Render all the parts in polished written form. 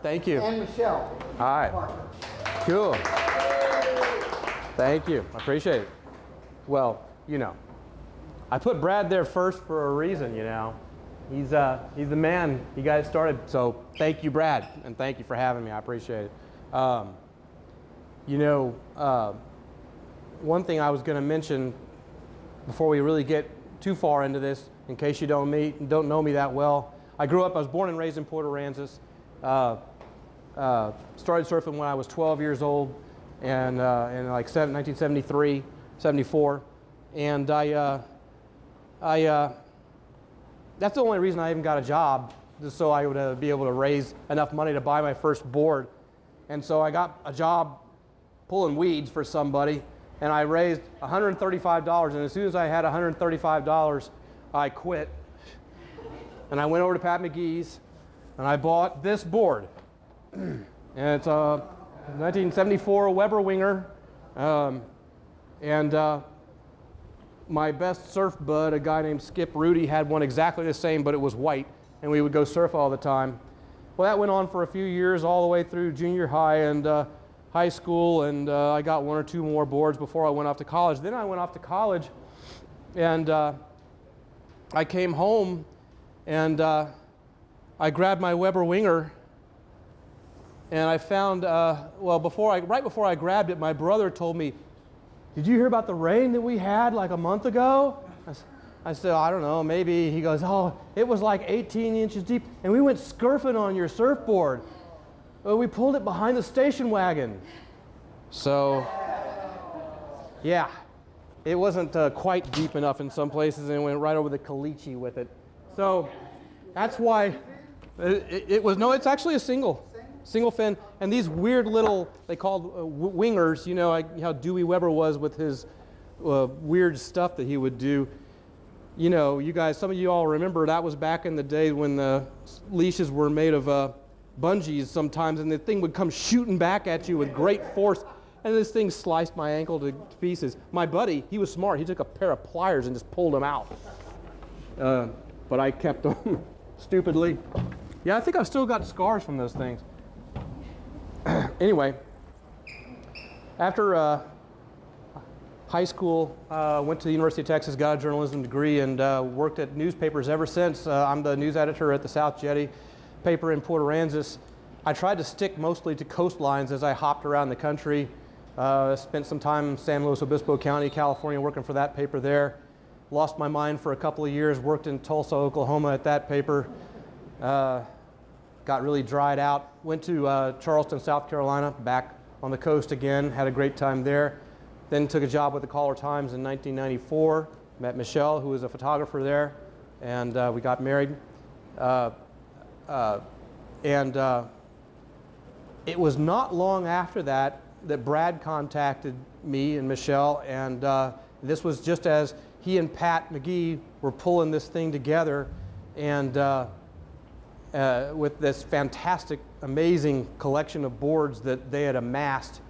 thank you. And Michelle. Hi. Parker. Cool. Thank you. I appreciate it. Well, you know, I put Brad there first for a reason, you know. He's the man. He got it started. So thank you, Brad, and thank you for having me. I appreciate it. You know, one thing I was going to mention before we really get too far into this, in case you don't know me that well, I was born and raised in Port Aransas. Started surfing when I was 12 years old, and in like 1973, 74, and that's the only reason I even got a job, just so I would be able to raise enough money to buy my first board. And so I got a job pulling weeds for somebody, and I raised $135, and as soon as I had $135, I quit. And I went over to Pat McGee's, and I bought this board. And it's a 1974 Weber Winger. My best surf bud, a guy named Skip Rudy, had one exactly the same, but it was white, and we would go surf all the time. Well, that went on for a few years, all the way through junior high and high school, and I got one or two more boards before I went off to college. Then I went off to college, and I came home, and I grabbed my Weber Winger, and I found, right before I grabbed it, my brother told me, "Did you hear about the rain that we had like a month ago?" I said, "I don't know, maybe." He goes, "Oh, it was like 18 inches deep, and we went scurfing on your surfboard. We pulled it behind the station wagon." So, yeah, it wasn't quite deep enough in some places, and it went right over the caliche with it. So that's why it's actually a single fin, and these weird little, they called wingers, you know, like how Dewey Weber was with his weird stuff that he would do. You know, you guys, some of you all remember that was back in the day when the leashes were made of bungees sometimes, and the thing would come shooting back at you with great force, and this thing sliced my ankle to pieces. My buddy, he was smart. He took a pair of pliers and just pulled them out. But I kept them stupidly. Yeah, I think I've still got scars from those things. Anyway, after high school, went to the University of Texas, got a journalism degree, and worked at newspapers ever since. I'm the news editor at the South Jetty paper in Port Aransas. I tried to stick mostly to coastlines as I hopped around the country. Spent some time in San Luis Obispo County, California, working for that paper there. Lost my mind for a couple of years, worked in Tulsa, Oklahoma at that paper. Got really dried out. Went to Charleston, South Carolina, back on the coast again. Had a great time there. Then took a job with the Caller-Times in 1994. Met Michelle, who was a photographer there, and we got married. It was not long after that that Brad contacted me and Michelle, and this was just as he and Pat McGee were pulling this thing together, and with this fantastic, amazing collection of boards that they had amassed.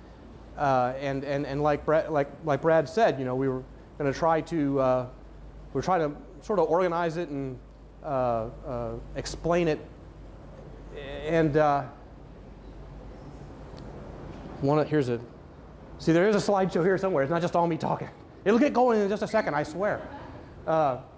And like Brad said, you know, we were going to try to sort of organize it and explain it. And see, there is a slideshow here somewhere. It's not just all me talking. It'll get going in just a second, I swear.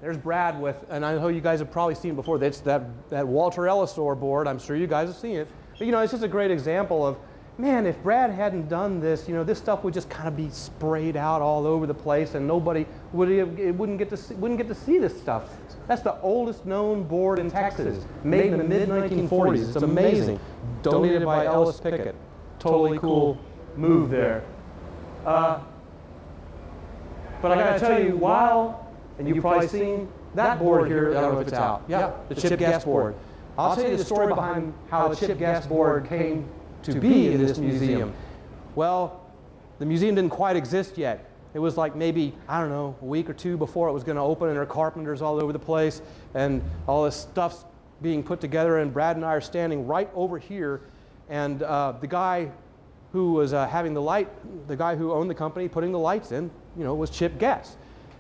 There's Brad with, and I know you guys have probably seen it before. That's that Walter Ellisor board. I'm sure you guys have seen it. But you know, it's just a great example of, man, if Brad hadn't done this, you know, this stuff would just kind of be sprayed out all over the place, and nobody wouldn't get to see this stuff. That's the oldest known board in Texas, made in the mid-1940s. It's amazing. Donated by Ellis Pickett. Totally cool move there. But I got to tell you, and you've probably seen that board here. I don't know if it's out. Yeah, the Chip Guest board. I'll tell you the story behind how the Chip Guest board came to be in this museum. Well, the museum didn't quite exist yet. It was like maybe, I don't know, a week or two before it was going to open, and there are carpenters all over the place, and all this stuff's being put together, and Brad and I are standing right over here, and the guy who was having the guy who owned the company putting the lights in, you know, was Chip Guest.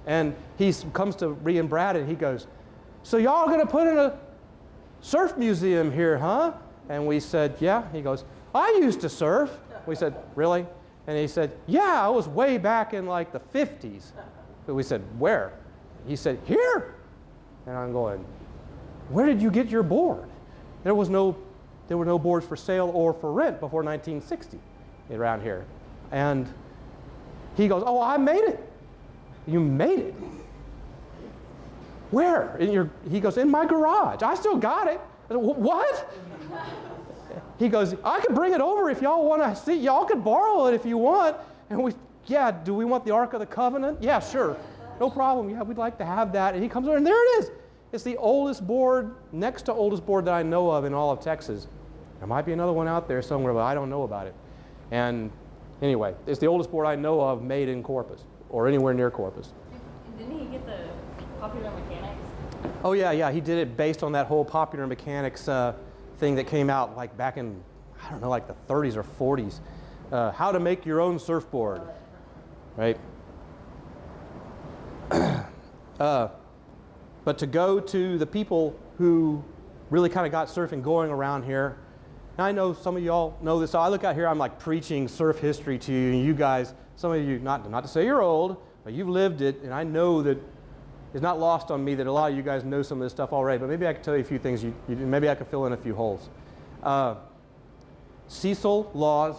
And he comes to Ree and Brad, and he goes, "So y'all going to put in a surf museum here, huh?" And we said, yeah. He goes, I used to surf. We said, really? And he said, yeah, I was way back in like the 50s. So we said, where? He said, here. And I'm going, where did you get your board? There were no boards for sale or for rent before 1960 around here. And he goes, oh, I made it. You made it? Where? He goes, in my garage. I still got it. I said, what? He goes, I could bring it over if y'all want to see. Y'all could borrow it if you want. And we, yeah, do we want the Ark of the Covenant? Yeah, sure. No problem. Yeah, we'd like to have that. And he comes over, and there it is. It's the oldest board, next to oldest board that I know of in all of Texas. There might be another one out there somewhere, but I don't know about it. And anyway, it's the oldest board I know of made in Corpus, or anywhere near Corpus. Didn't he get the Popular Mechanics? Oh, yeah, he did it based on that whole Popular Mechanics thing that came out like back in, I don't know, like the 30s or 40s. How to make your own surfboard, right? But to go to the people who really kind of got surfing going around here, and I know some of y'all know this, so I look out here, I'm like preaching surf history to you, and you guys, some of you, not to say you're old, but you've lived it, and I know that it's not lost on me that a lot of you guys know some of this stuff already, but maybe I can tell you a few things, maybe I can fill in a few holes. Cecil Laws,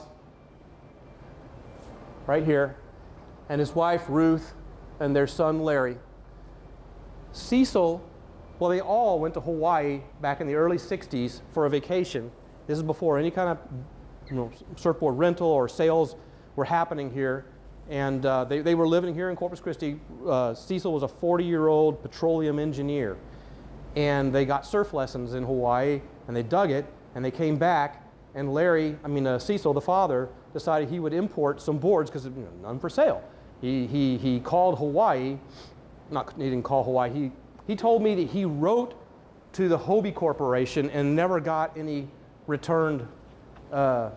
right here, and his wife Ruth, and their son Larry. Cecil, well, they all went to Hawaii back in the early 60s for a vacation. This is before any kind of surfboard rental or sales were happening here. And they were living here in Corpus Christi. Cecil was a 40-year-old petroleum engineer. And they got surf lessons in Hawaii, and they dug it, and they came back, and Cecil, the father, decided he would import some boards because none for sale. He called Hawaii. He didn't call Hawaii. He told me that he wrote to the Hobie Corporation and never got any returned, no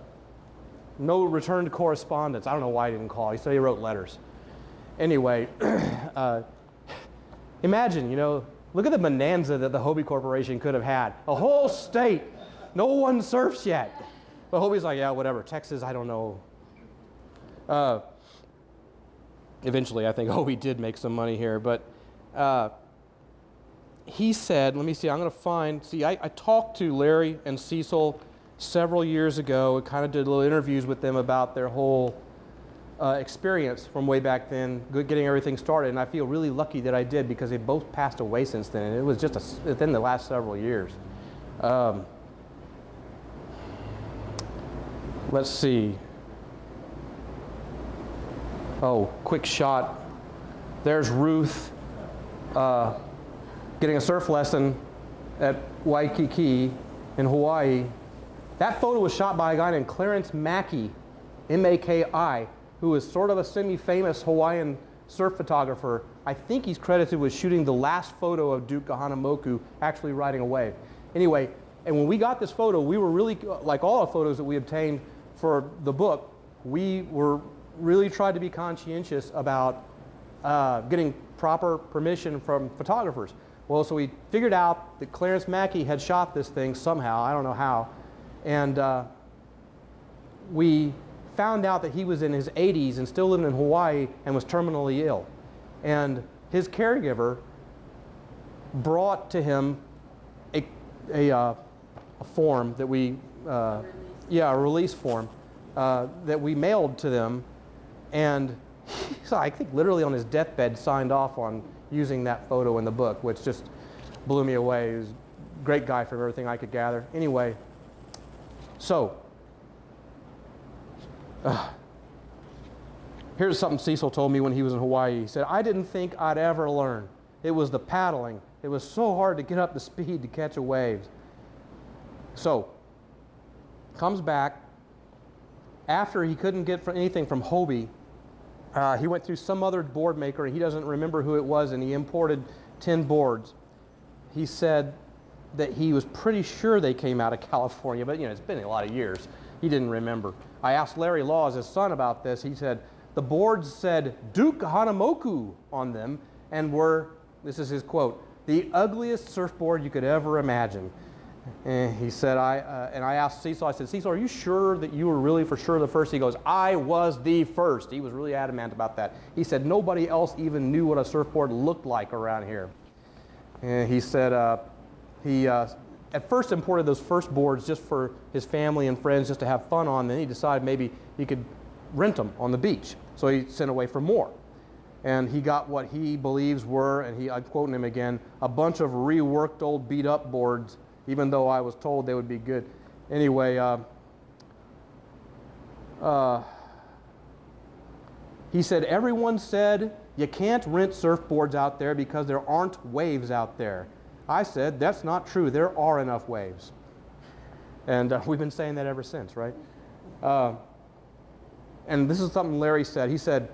returned correspondence. I don't know why he didn't call. He said he wrote letters. Anyway, imagine, look at the bonanza that the Hobie Corporation could have had. A whole state, no one surfs yet. But Hobie's like, yeah, whatever. Texas, I don't know. Eventually, I think Hobie did make some money here, but he said, let me see, I'm going to find, I talked to Larry and Cecil several years ago and kind of did little interviews with them about their whole experience from way back then, getting everything started, and I feel really lucky that I did because they both passed away since then, and it was just within the last several years. Let's see. Oh, quick shot. There's Ruth getting a surf lesson at Waikiki in Hawaii. That photo was shot by a guy named Clarence Mackey, M-A-K-I, who is sort of a semi-famous Hawaiian surf photographer. I think he's credited with shooting the last photo of Duke Kahanamoku actually riding a wave. Anyway, and when we got this photo, we were really, like all the photos that we obtained for the book, we were really tried to be conscientious about getting proper permission from photographers. Well, so we figured out that Clarence Mackey had shot this thing somehow, I don't know how, and we found out that he was in his 80s and still lived in Hawaii and was terminally ill. And his caregiver brought to him a form that we, a release form that we mailed to them. And so I think literally on his deathbed signed off on using that photo in the book, which just blew me away. He was a great guy from everything I could gather. Anyway, so here's something Cecil told me when he was in Hawaii. He said, I didn't think I'd ever learn. It was the paddling. It was so hard to get up the speed to catch a wave. So, comes back. After he couldn't get anything from Hobie, he went through some other board maker, and he doesn't remember who it was, and he imported 10 boards. He said that he was pretty sure they came out of California, but it's been a lot of years. He didn't remember. I asked Larry Laws, his son, about this. He said the boards said Duke Hanamoku on them and were, this is his quote, the ugliest surfboard you could ever imagine. And he said, and I asked Cecil, I said, Cecil, are you sure that you were really for sure the first? He goes, I was the first. He was really adamant about that. He said, nobody else even knew what a surfboard looked like around here. And he said, he at first imported those first boards just for his family and friends just to have fun on. Then he decided maybe he could rent them on the beach. So he sent away for more. And he got what he believes were, and I'm quoting him again, a bunch of reworked old beat up boards, even though I was told they would be good. Anyway, he said, everyone said you can't rent surfboards out there because there aren't waves out there. I said, that's not true. There are enough waves. And we've been saying that ever since, right? And this is something Larry said. He said,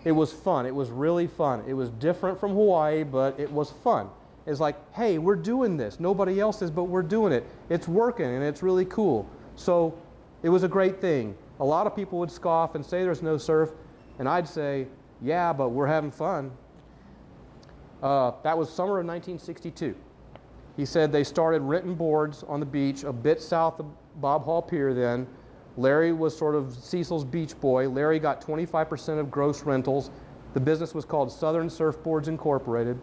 it was fun. It was really fun. It was different from Hawaii, but it was fun. It's like, hey, we're doing this. Nobody else is, but we're doing it. It's working, and it's really cool. So it was a great thing. A lot of people would scoff and say there's no surf, and I'd say, yeah, but we're having fun. That was summer of 1962. He said they started renting boards on the beach a bit south of Bob Hall Pier then. Larry was sort of Cecil's beach boy. Larry got 25% of gross rentals. The business was called Southern Surfboards Incorporated.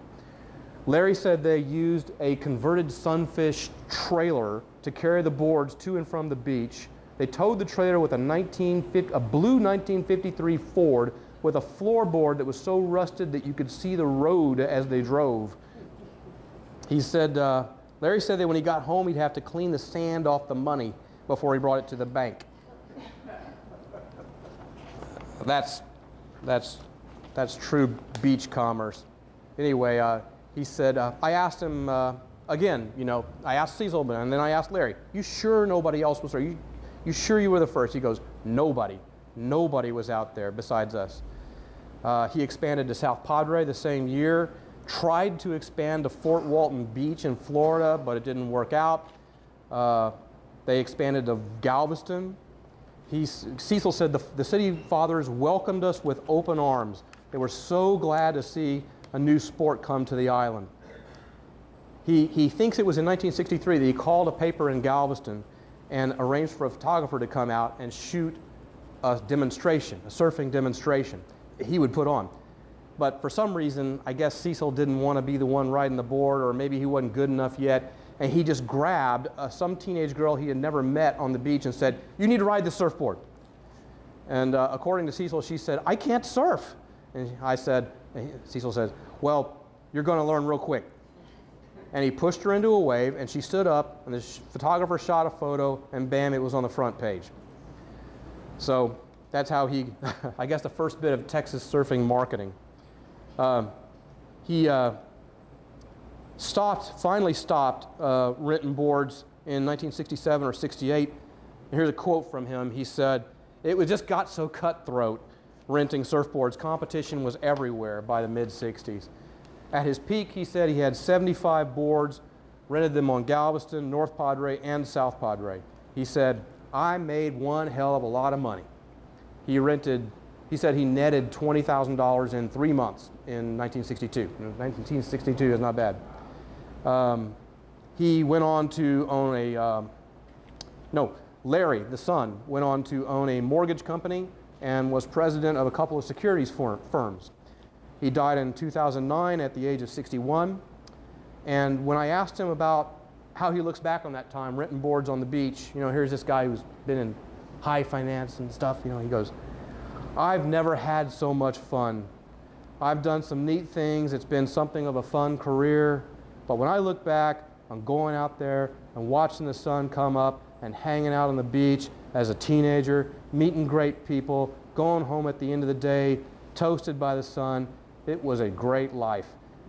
Larry said they used a converted Sunfish trailer to carry the boards to and from the beach. They towed the trailer with a blue 1953 Ford with a floorboard that was so rusted that you could see the road as they drove. He said, Larry said that when he got home, he'd have to clean the sand off the money before he brought it to the bank. That's true beach commerce. Anyway, he said, I asked him, again, I asked Cecil, and then I asked Larry, you sure nobody else was there? You sure you were the first? He goes, nobody. Nobody was out there besides us. He expanded to South Padre the same year, tried to expand to Fort Walton Beach in Florida, but it didn't work out. They expanded to Galveston. Cecil said the city fathers welcomed us with open arms. They were so glad to see a new sport come to the island. He thinks it was in 1963 that he called a paper in Galveston and arranged for a photographer to come out and shoot a demonstration, a surfing demonstration he would put on. But for some reason, I guess Cecil didn't want to be the one riding the board, or maybe he wasn't good enough yet, and he just grabbed some teenage girl he had never met on the beach and said, you need to ride this surfboard. And according to Cecil, she said, I can't surf. And Cecil says, well, you're going to learn real quick. And he pushed her into a wave, and she stood up, and the photographer shot a photo, and bam, it was on the front page. So that's how he, I guess, the first bit of Texas surfing marketing. He finally stopped renting boards in 1967 or 68. And here's a quote from him. He said, it just got so cutthroat renting surfboards. Competition was everywhere by the mid-60s. At his peak, he said he had 75 boards, rented them on Galveston, North Padre, and South Padre. He said, I made one hell of a lot of money. He said he netted $20,000 in 3 months in 1962. 1962 is not bad. He went on to own Larry, the son, went on to own a mortgage company and was president of a couple of securities firms. He died in 2009 at the age of 61. And when I asked him about how he looks back on that time, renting boards on the beach, here's this guy who's been in high finance and stuff, he goes, I've never had so much fun. I've done some neat things. It's been something of a fun career. But when I look back, I'm going out there and watching the sun come up and hanging out on the beach as a teenager, meeting great people, going home at the end of the day, toasted by the sun. It was a great life.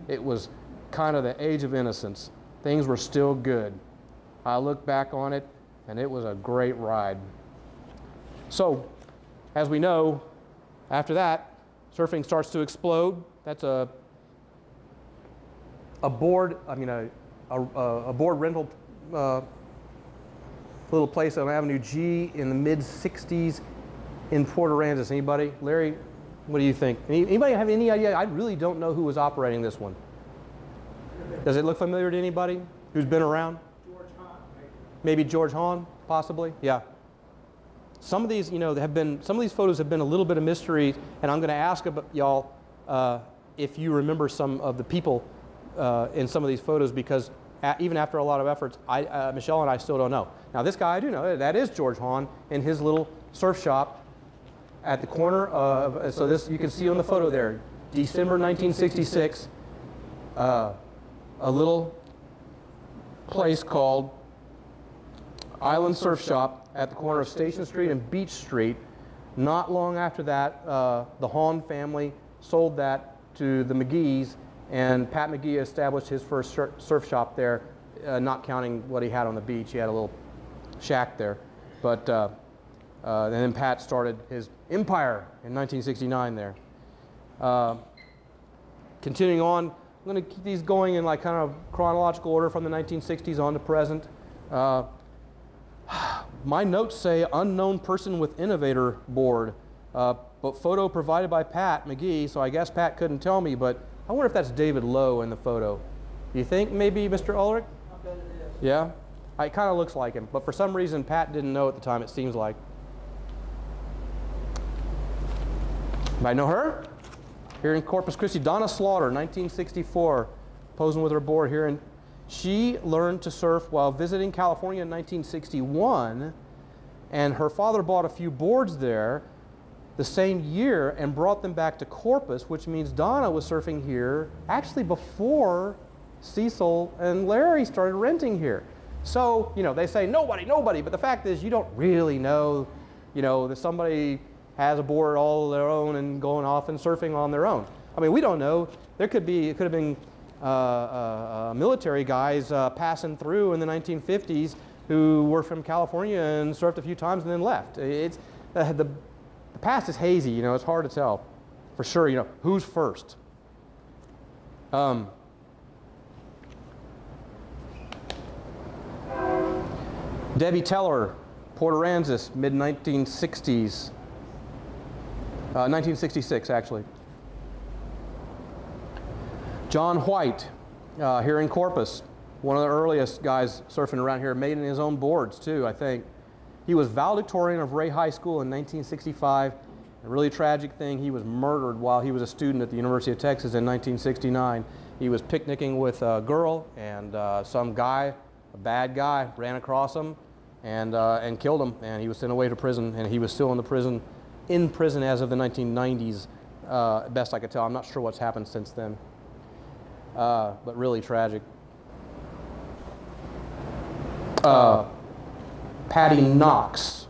It was kind of the age of innocence. Things were still good. I look back on it, and it was a great ride. So, as we know, after that, surfing starts to explode. That's a board rental little place on Avenue G in the mid-60s in Port Aransas. Anybody? Larry, what do you think? Anybody have any idea? I really don't know who was operating this one. Does it look familiar to anybody who's been around? Maybe George Hahn, possibly. Yeah. Some of these, some of these photos have been a little bit of mystery, and I'm going to ask about y'all if you remember some of the people in some of these photos, because even after a lot of efforts, Michelle and I still don't know. Now, this guy I do know. That is George Hahn in his little surf shop at the corner of. So this you can see on the photo there, December 1966. A little place called Island Surf Shop at the corner of Station Street and Beach Street. Not long after that, the Hahn family sold that to the McGees, and Pat McGee established his first surf shop there, not counting what he had on the beach. He had a little shack there. But and then Pat started his empire in 1969 there. Continuing on, I'm going to keep these going in like kind of chronological order from the 1960s on to present. My notes say unknown person with innovator board, but photo provided by Pat McGee, so I guess Pat couldn't tell me, but I wonder if that's David Lowe in the photo. Do you think maybe Mr. Ulrich? I bet it is. Yeah? It kind of looks like him, but for some reason Pat didn't know at the time, it seems like. Might know her? Here in Corpus Christi, Donna Slaughter, 1964, posing with her board here. And she learned to surf while visiting California in 1961, and her father bought a few boards there the same year and brought them back to Corpus, which means Donna was surfing here actually before Cecil and Larry started renting here. So, they say nobody, but the fact is you don't really know, that somebody has a board all their own and going off and surfing on their own. I mean, we don't know. It could have been military guys passing through in the 1950s who were from California and surfed a few times and then left. It's the past is hazy. It's hard to tell for sure. Who's first. Debbie Teller, Port Aransas, mid-1960s. 1966, actually. John White, here in Corpus, one of the earliest guys surfing around here, made his own boards too, I think. He was valedictorian of Ray High School in 1965. A really tragic thing, he was murdered while he was a student at the University of Texas in 1969. He was picnicking with a girl, and some guy, a bad guy, ran across him and killed him, and he was sent away to prison, and he was still in prison as of the 1990s, best I could tell. I'm not sure what's happened since then, but really tragic. Patty Knox,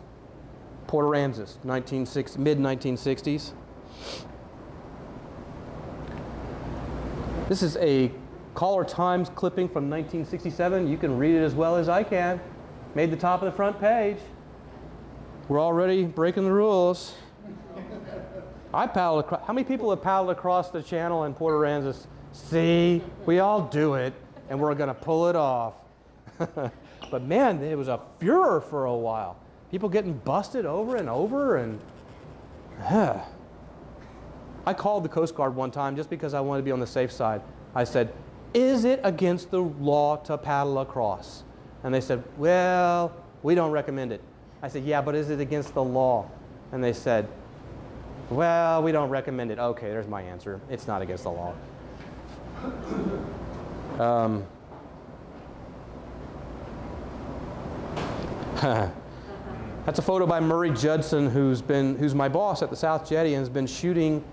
Port Aransas, mid-1960s. This is a Caller Times clipping from 1967. You can read it as well as I can. Made the top of the front page. We're already breaking the rules. I paddled across. How many people have paddled across the channel in Port Aransas? See, we all do it, and we're going to pull it off. But man, it was a furor for a while. People getting busted over and over, and I called the Coast Guard one time just because I wanted to be on the safe side. I said, "Is it against the law to paddle across?" And they said, "Well, we don't recommend it." I said, "Yeah, but is it against the law?" And they said, "Well, we don't recommend it." Okay, there's my answer. It's not against the law. That's a photo by Murray Judson, who's my boss at the South Jetty and has been shooting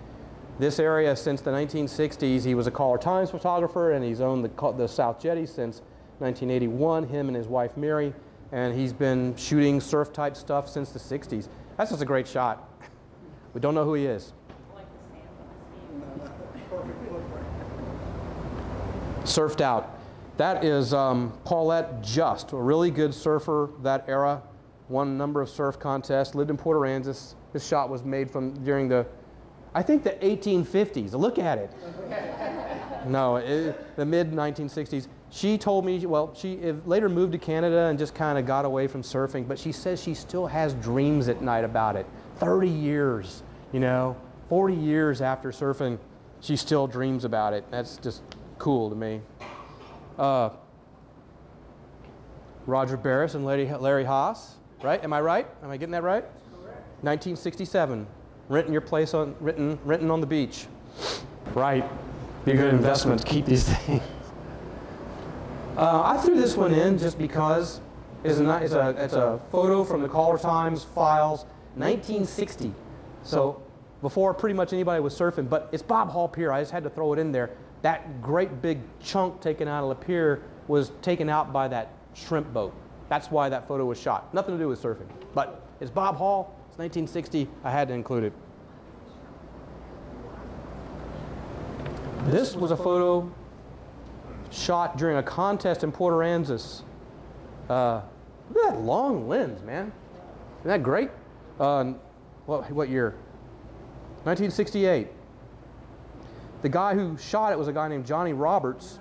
this area since the 1960s. He was a Caller Times photographer, and he's owned the South Jetty since 1981, him and his wife Mary, and he's been shooting surf-type stuff since the 60s. That's just a great shot. We don't know who he is. I like the sand. Surfed Out. That is Paulette Just, a really good surfer that era. Won a number of surf contests, lived in Port Aransas. This shot was made during the 1850s. Look at it. No, the mid-1960s. She told me, well, she later moved to Canada and just kind of got away from surfing, but she says she still has dreams at night about it. 30 years, 40 years after surfing, she still dreams about it. That's just cool to me. Roger Barris and Larry Haas, right? Am I right? Am I getting that right? Correct. 1967, renting your place on renting on the beach. Right. Be a good investment to keep these things. I threw this one in just because it's a photo from the Caller Times files, 1960. So before pretty much anybody was surfing, but it's Bob Hall Pier. I just had to throw it in there. That great big chunk taken out of the pier was taken out by that shrimp boat. That's why that photo was shot. Nothing to do with surfing. But it's Bob Hall. It's 1960. I had to include it. This was a photo shot during a contest in Port Aransas. Look at that long lens, man. Isn't that great? What year? 1968. The guy who shot it was a guy named Johnny Roberts,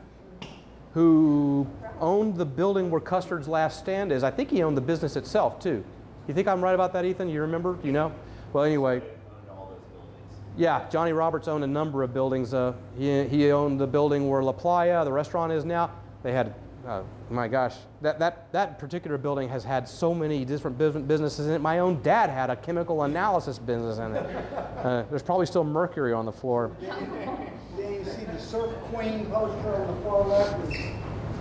who owned the building where Custard's Last Stand is. I think he owned the business itself, too. You think I'm right about that, Ethan? You remember? Do you know? Well, anyway. Yeah, Johnny Roberts owned a number of buildings. He owned the building where La Playa, the restaurant, is now. They had, my gosh, that particular building has had so many different businesses in it. My own dad had a chemical analysis business in it. There's probably still mercury on the floor. Then you see the Surf Queen poster on the far left.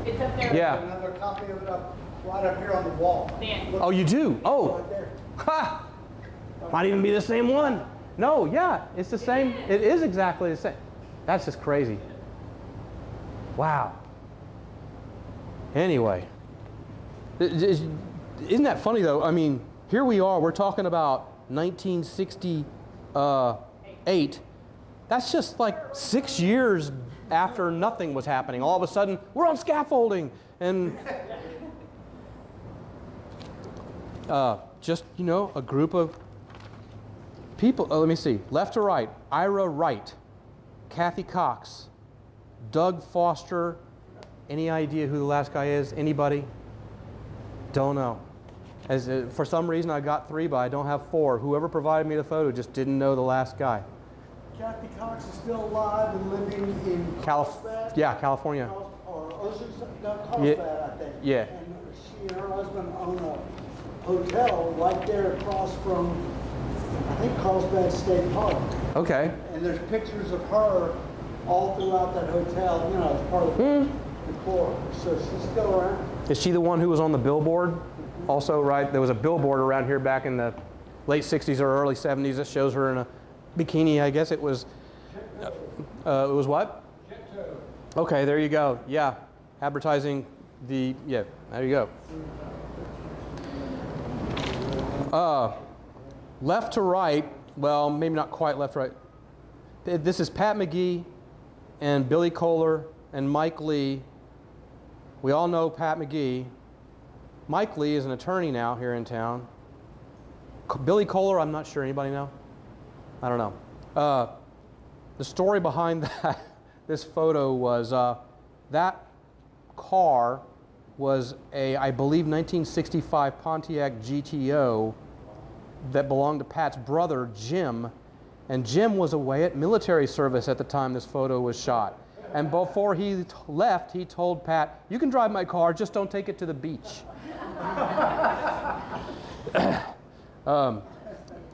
It's up there. Yeah. Another copy of it up, right up here on the wall. Dan. Oh, you do? Oh. Right there. Ha! Might even be the same one. No, yeah, it's the same. It is exactly the same. That's just crazy. Wow. Anyway, isn't that funny though? I mean, here we are. We're talking about 1968. That's just like 6 years after nothing was happening. All of a sudden, we're on scaffolding and just, you know, a group of people. Let me see. Left to right. Ira Wright, Kathy Cox, Doug Foster. Any idea who the last guy is? Anybody? Don't know. For some reason, I got 3, but I don't have 4. Whoever provided me the photo just didn't know the last guy. Kathy Cox is still alive and living in Carlsbad? Yeah, California. Or Carlsbad, I think. Yeah. And she and her husband own a hotel right there across from, I think, Carlsbad State Park. Okay. And there's pictures of her all throughout that hotel, you know, as part of the decor. So she's still around. Is she the one who was on the billboard? Also, right? There was a billboard around here back in the late 60s or early 70s that shows her in a bikini. I guess it was. It was what? Okay, there you go. Yeah, advertising the. Yeah, there you go. Left to right. Well, maybe not quite left to right. This is Pat McGee and Billy Kohler and Mike Lee. We all know Pat McGee. Mike Lee is an attorney now here in town. Billy Kohler, I'm not sure. Anybody know? I don't know. The story behind this photo was that car was a, I believe, 1965 Pontiac GTO that belonged to Pat's brother, Jim. And Jim was away at military service at the time this photo was shot. And before he left, he told Pat, "You can drive my car, just don't take it to the beach."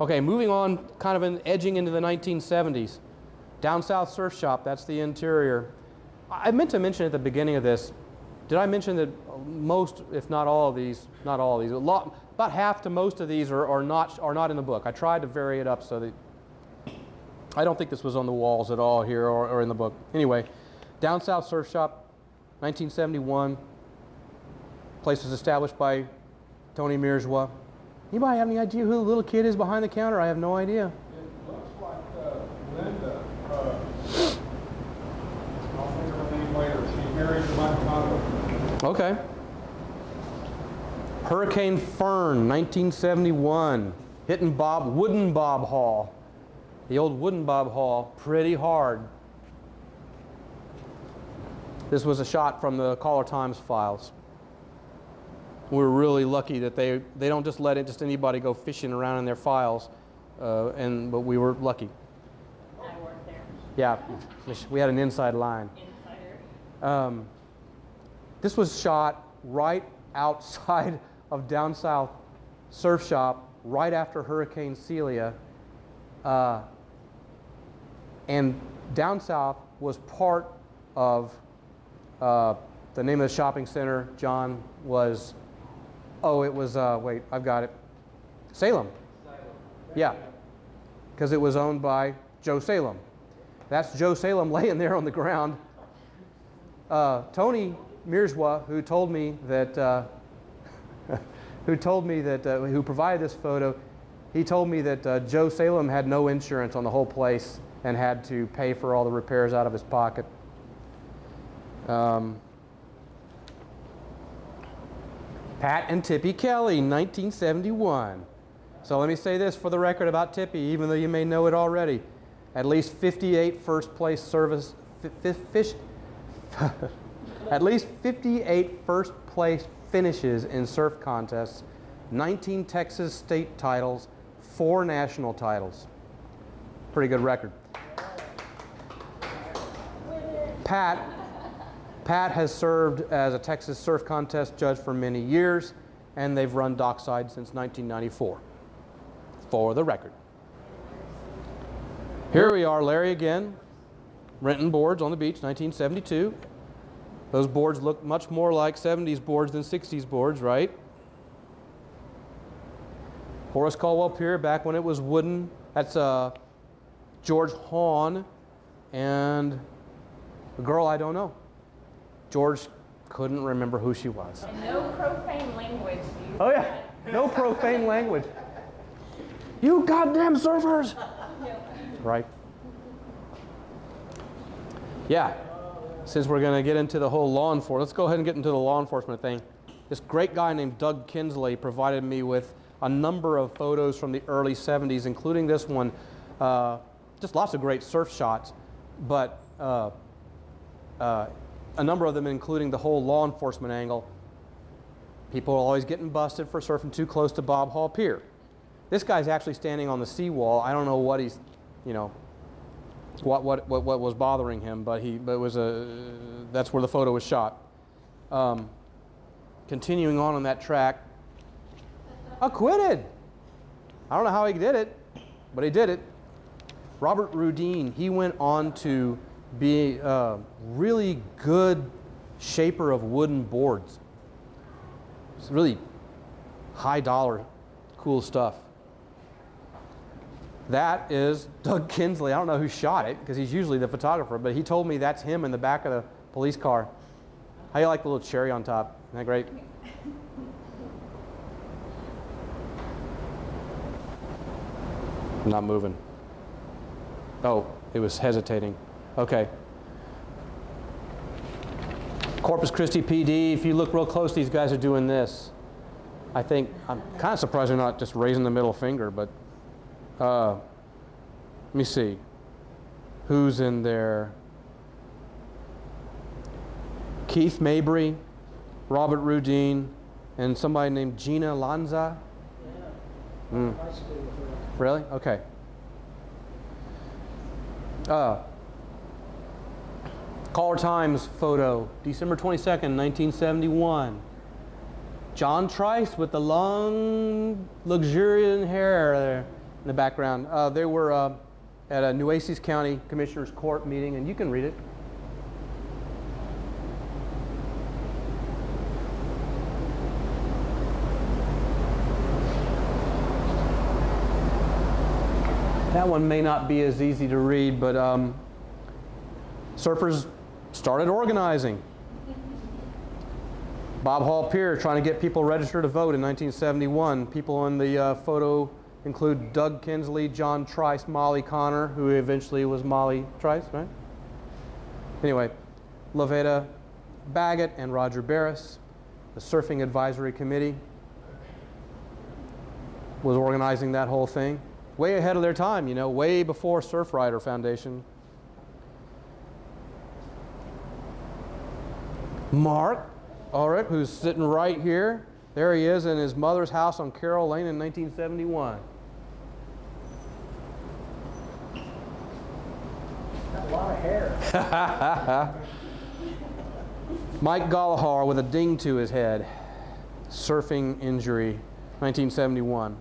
Okay, moving on, kind of edging into the 1970s. Down South Surf Shop, that's the interior. I meant to mention at the beginning of this, did I mention that most, if not all of these, about half to most of these are not in the book. I tried to vary it up so that, I don't think this was on the walls at all here or in the book. Anyway, Down South Surf Shop, 1971. Place was established by Tony Mirzwa. Anybody have any idea who the little kid is behind the counter? I have no idea. It looks like Linda. I'll think of her name later. She's married to Mike Conley. Okay. Hurricane Fern, 1971. Hitting Wooden Bob Hall. The old Wooden Bob Hall, pretty hard. This was a shot from the Caller Times files. We were really lucky that they don't just let anybody go fishing around in their files, but we were lucky. I worked there. Yeah, we had an inside line. Insider. This was shot right outside of Down South Surf Shop right after Hurricane Celia. And Down South was part of the name of the shopping center, John, was, wait, I've got it. Salem. Yeah, because it was owned by Joe Salem. That's Joe Salem laying there on the ground. Tony Mirzwa, who told me that, who provided this photo, he told me that Joe Salem had no insurance on the whole place and had to pay for all the repairs out of his pocket. Pat and Tippy Kelly, 1971. So let me say this for the record about Tippy, even though you may know it already. At least 58 first place service, at least 58 first place finishes in surf contests, 19 Texas state titles, 4 national titles. Pretty good record. Pat has served as a Texas surf contest judge for many years, and they've run dockside since 1994, for the record. Here we are, Larry again, renting boards on the beach, 1972. Those boards look much more like 70s boards than 60s boards, right? Horace Caldwell Pier, back when it was wooden. That's George Hawn and a girl I don't know. George couldn't remember who she was. And no profane language. Oh yeah, no profane language. You goddamn surfers! Right. Yeah. Since we're going to get into the whole law enforcement, let's go ahead and get into the law enforcement thing. This great guy named Doug Kinsley provided me with a number of photos from the early 70s, including this one. Just lots of great surf shots, but a number of them including the whole law enforcement angle. People are always getting busted for surfing too close to Bob Hall Pier. This guy's actually standing on the seawall. I don't know what he's, what was bothering him, but that's where the photo was shot. Continuing on that track, acquitted. I don't know how he did it, but he did it. Robert Rudine, he went on to be a really good shaper of wooden boards. It's really high dollar, cool stuff. That is Doug Kinsley. I don't know who shot it because he's usually the photographer, but he told me that's him in the back of the police car. How you like the little cherry on top? Isn't that great? Not moving. Oh, it was hesitating. Okay. Corpus Christi PD, if you look real close, these guys are doing this. I'm kind of surprised they're not just raising the middle finger, but let me see. Who's in there? Keith Mabry, Robert Rudine, and somebody named Gina Lanza. Yeah. High school with her. Really? Okay. Caller Times photo, December 22nd, 1971. John Trice with the long, luxuriant hair there in the background. They were at a Nueces County Commissioner's Court meeting, and you can read it. That one may not be as easy to read, but surfers started organizing. Bob Hall Pier trying to get people registered to vote in 1971. People in the photo include Doug Kinsley, John Trice, Molly Connor, who eventually was Molly Trice, right? Anyway, Lavetta Baggett and Roger Barris, the Surfing Advisory Committee, was organizing that whole thing. Way ahead of their time, way before Surf Rider Foundation. Mark Ulrich, who's sitting right here. There he is in his mother's house on Carroll Lane in 1971. Got a lot of hair. Mike Gallagher with a ding to his head. surfing injury, 1971.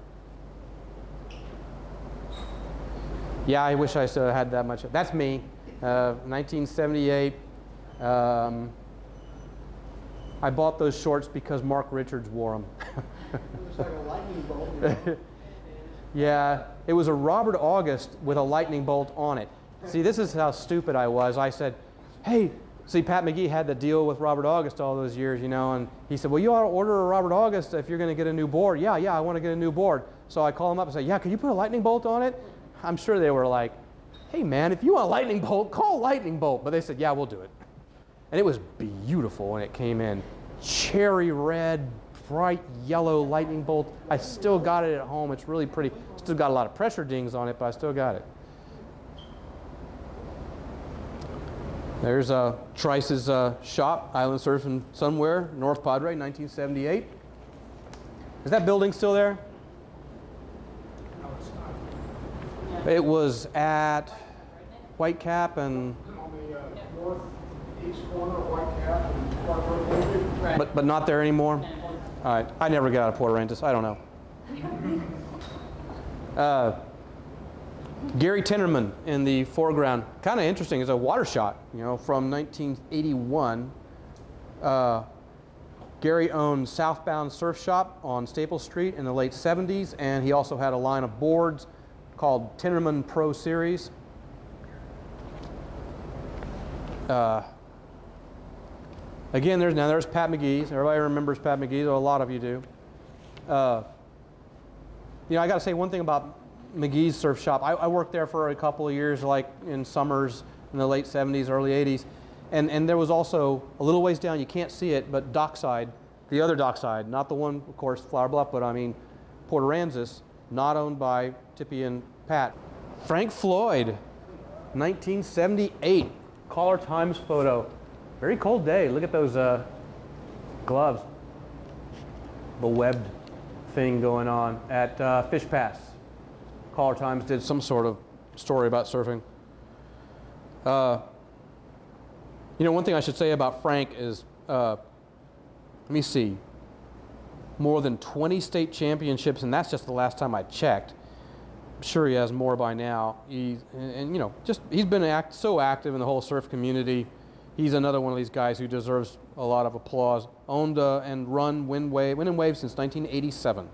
Yeah, I wish I still had that much. That's me, 1978. I bought those shorts because Mark Richards wore them. It was like a lightning bolt. You know? Yeah, it was a Robert August with a lightning bolt on it. See, this is how stupid I was. I said, hey, see, Pat McGee had the deal with Robert August all those years, you know, and he said, well, you ought to order a Robert August if you're going to get a new board. Yeah, I want to get a new board. So I call him up and say, yeah, can you put a lightning bolt on it? I'm sure they were like, hey, man, if you want a lightning bolt, call lightning bolt. But they said, yeah, we'll do it. And it was beautiful when it came in. Cherry red, bright yellow lightning bolt. I still got it at home. It's really pretty. Still got a lot of pressure dings on it, but I still got it. There's Trice's shop, Island Surf and Sunwear, North Padre, 1978. Is that building still there? No, it's not. It was at Whitecap and, On the northeast corner of White Cap and Parker. Right. but not there anymore? All right, I never got out of Port Aransas. I don't know. Gary Tinnerman in the foreground. Kind of interesting. It's a water shot, you know, from 1981. Gary owned Southbound Surf Shop on Staple Street in the late 70s, and he also had a line of boards called Tinnerman Pro Series. Again, there's Pat McGee's. Everybody remembers Pat McGee's, or a lot of you do. You know, I got to say one thing about McGee's Surf Shop. I worked there for a couple of years, like in summers in the late 70s, early 80s. And there was also a little ways down, you can't see it, but dockside, the other dockside, not the one, of course, Flower Bluff, but I mean Port Aransas, not owned by Tippy and Pat. Frank Floyd, 1978, Caller Times photo. Very cold day. Look at those gloves. The webbed thing going on at Fish Pass. Caller Times did some sort of story about surfing. You know, one thing I should say about Frank is, let me see, more than 20 state championships, and that's just the last time I checked. I'm sure he has more by now. And you know, he's been so active in the whole surf community. He's another one of these guys who deserves a lot of applause. Owned and run Wind and Wave since 1987.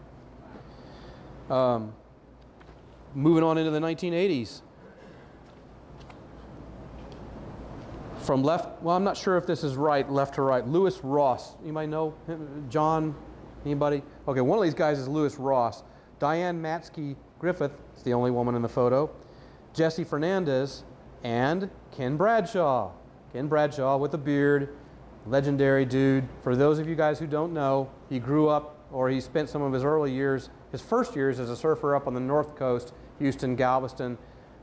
Moving on into the 1980s. From left, well, I'm not sure if this is right, left to right. Lewis Ross. Anybody know him? John? Anybody? Okay, one of these guys is Lewis Ross. Diane Matsky Griffith is the only woman in the photo. Jesse Fernandez and Ken Bradshaw. Ken Bradshaw with a beard, legendary dude. For those of you guys who don't know, he grew up, or he spent some of his early years, his first years as a surfer up on the North Coast, Houston, Galveston.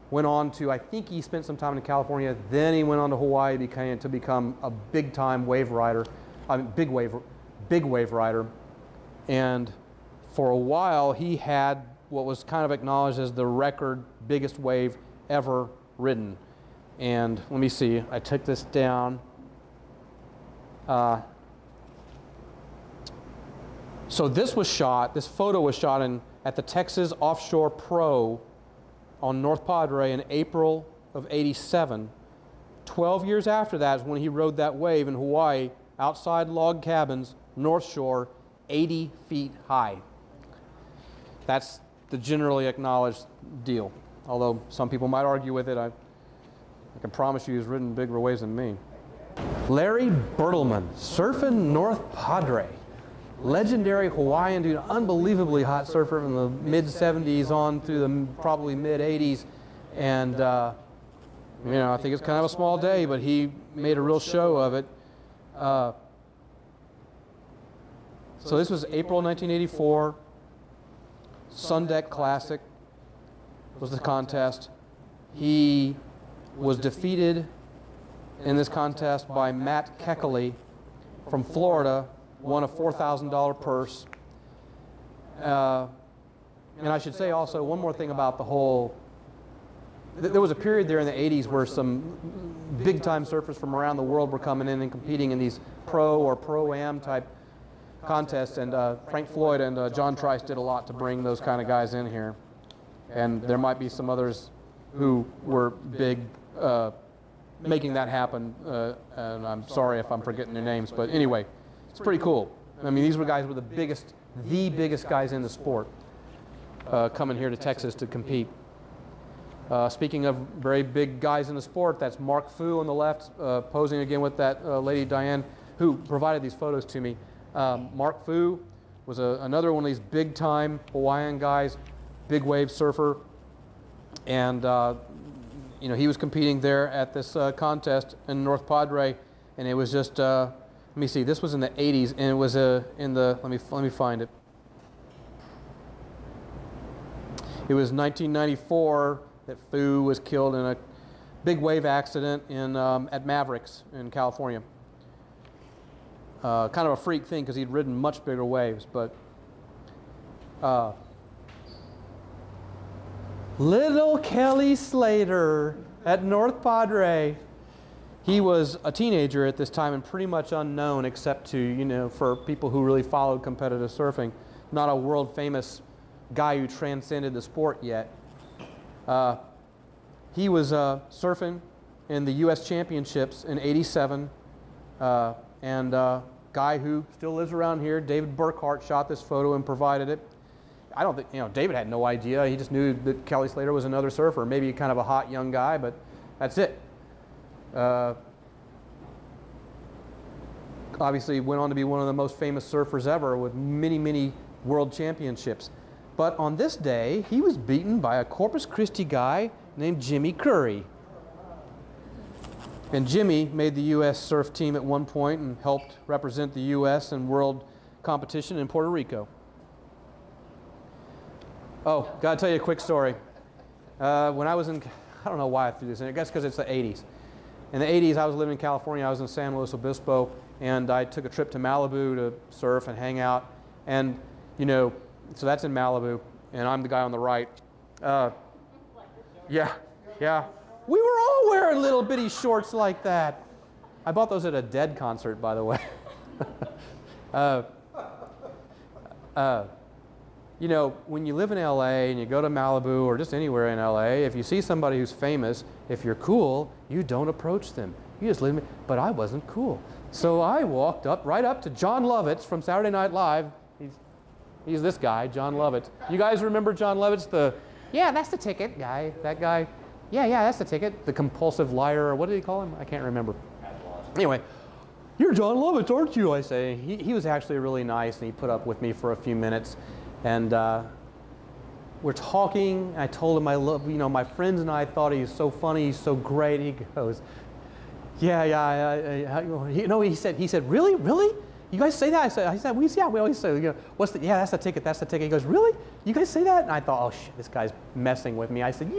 Went on to, I think he spent some time in California, then he went on to Hawaii to become a big-time wave rider, big wave rider. And for a while, he had what was kind of acknowledged as the record biggest wave ever ridden. And let me see, I took this down. So this photo was shot at the Texas Offshore Pro on North Padre in April of '87. 12 years after that is when he rode that wave in Hawaii, outside log cabins, North Shore, 80 feet high. That's the generally acknowledged deal. Although some people might argue with it, I can promise you he's ridden bigger waves than me. Larry Bertelman, surfing North Padre. Legendary Hawaiian dude, unbelievably hot surfer from the mid-70s on through the probably mid-80s. And, you know, I think it's kind of a small day, but he made a real show of it. So this was April 1984. Sundeck Classic was the contest. He was defeated in this contest by Matt Keckley from Florida, won a $4,000 purse. And I should say also one more thing about the whole, there was a period there in the 80s where some big-time surfers from around the world were coming in and competing in these pro or pro-am type contest, and Frank Floyd and John Trice did a lot to bring those kind of guys in here. And there might be some others who were big making that happen, and I'm sorry if I'm forgetting their names, but anyway, it's pretty cool. I mean, these were guys who were the biggest guys in the sport coming here to Texas to compete. Speaking of very big guys in the sport, that's Mark Fu on the left, posing again with that lady Diane, who provided these photos to me. Mark Fu was another one of these big-time Hawaiian guys, big wave surfer, and you know, he was competing there at this contest in North Padre, and it was just let me see, this was in the 80s, and it was in the let me find it. It was 1994 that Fu was killed in a big wave accident in at Mavericks in California. Kind of a freak thing because he'd ridden much bigger waves, but little Kelly Slater at North Padre. He was a teenager at this time and pretty much unknown except to, you know, for people who really followed competitive surfing. Not a world famous guy who transcended the sport yet. He was surfing in the U.S. Championships in '87, and guy who still lives around here, David Burkhart, shot this photo and provided it. I don't think, you know, David had no idea. He just knew that Kelly Slater was another surfer, maybe kind of a hot young guy, but that's it. Obviously went on to be one of the most famous surfers ever with many, many world championships. But on this day, he was beaten by a Corpus Christi guy named Jimmy Curry. And Jimmy made the U.S. surf team at one point and helped represent the U.S. in world competition in Puerto Rico. Oh, gotta tell you a quick story. When I was in, I don't know why I threw this in, I guess because it's the 80s. In the 80s, I was living in California. I was in San Luis Obispo, and I took a trip to Malibu to surf and hang out. And, you know, so that's in Malibu, and I'm the guy on the right. Yeah. We were all wearing little bitty shorts like that. I bought those at a Dead concert, by the way. You know, when you live in LA and you go to Malibu or just anywhere in LA, if you see somebody who's famous, if you're cool, you don't approach them. You just leave them. But I wasn't cool. So I walked right up to John Lovitz from Saturday Night Live. He's this guy, John Lovitz. You guys remember John Lovitz, yeah, that's the ticket guy, that guy. Yeah, that's the ticket. The compulsive liar, or what did he call him? I can't remember. Anyway, you're John Lovitz, aren't you? I say. He was actually really nice, and he put up with me for a few minutes. And we're talking. I told him I love, you know, my friends and I thought he was so funny, he's so great. He goes, yeah. You know, he said, really? You guys say that? I said, we always say, you know, that's the ticket. He goes, really? You guys say that? And I thought, oh shit, this guy's messing with me. I said,